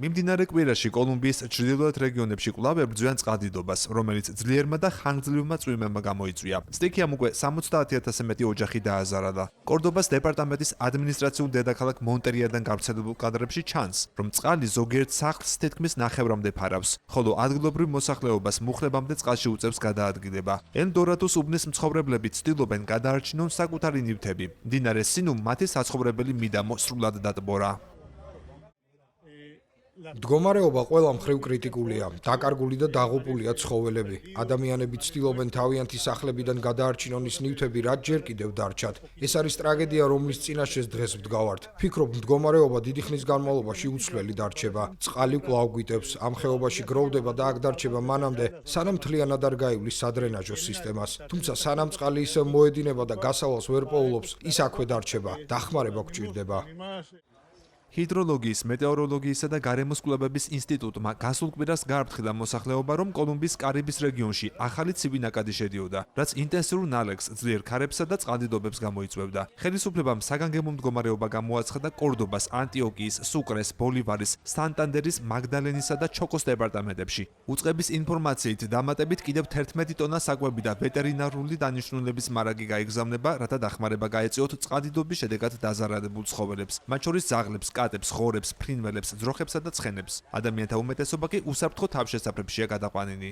მიმდინარე კვირაში კოლუმბიის ჩრდილოეთ რეგიონებში კვლავ ებრძვიან წყალდიდობას, რომელიც ძლიერმა და ხანგრძლივმა წვიმებმა გამოიწვია. სტიქიამ უკვე 70,000-ზე მეტი ოჯახი დააზარალა. კორდობას დეპარტამენტის ადმინისტრაციულ დედაქალაქ მონტერიადან გავრცელებულ კადრებში ჩანს, რომ წყალი ზოგიერთ სახლს თითქმის ნახევრამდე ფარავს, ხოლო ადგილობრივ მოსახლეობას მუხლებამდე წყალში უწევს გადაადგილება. ელ-დორადოს უბნის მცხოვრებლები ცდილობენ გადაარჩინონ საკუთარი ნივთები. მდინარე სინუმ მათი საცხოვრებელი მიდამო სრულად დატბორა. მდგომარეობა ყველა მხრივ კრიტიკულია. დაკარგული და დაღუპულია ცხოველები. ადამიანები ცდილობენ თავიანთი სახლებიდან გადაარჩინონ ის ნივთები, რაც ჯერ კიდევ დარჩათ. ეს არის ტრაგედია, რომლის წინაშეც დღეს ვდგავართ. ფიქრობ, მდგომარეობა დიდი ხნის განმავლობაში უცვლელი დარჩება. წყალი კვლავ გვიტევს, ამ ხეობაში გროვდება და აქ დარჩება მანამდე, სანამ მთლიანად არ გაივლის სადრენაჟო სისტემას. თუმცა სანამ წყალი ისევ მოედინება და გასავალს ვერ პოულობს, ის აქვე დარჩება. დახმარება გვჭირდება. ჰიდროლოგიის, მეტეოროლოგიისა და გარემოს კვლევების ინსტიტუტმა გასულ კვირას გააფრთხილა მოსახლეობა, რომ კოლუმბიის კარიბის რეგიონში ახალი ცივი ნაკადი შედიოდა, რაც ინტენსიურ ნალექს, ძლიერ ქარებსა და წყალდიდობებს გამოიწვევდა. ხელისუფლებამ საგანგებო მდგომარეობა გამოაცხადა კორდობას, ანტიოკიის, სუკრეს, ბოლივარის, სანტანდერის, მაგდალენისა და ჩოკოს დეპარტამენტებში. უწყების ინფორმაციით, დამატებით კიდევ 11 ტონა საკვები და ვეტერინარული დანიშნულების მარაგი გაიგზავნება, რათა დახმარება გაეწიოთ წყალდიდობის შედეგად დაზარალებულ ცხოველებს, მათ შორის ძაღლებს, კატებს, ღორებს, ფრინველებს, ძროხებსა და ცხენებს. ადამიანთა უმეტესობა კი უსაფრთხო თავშესაფრებშია გადაყვანილი.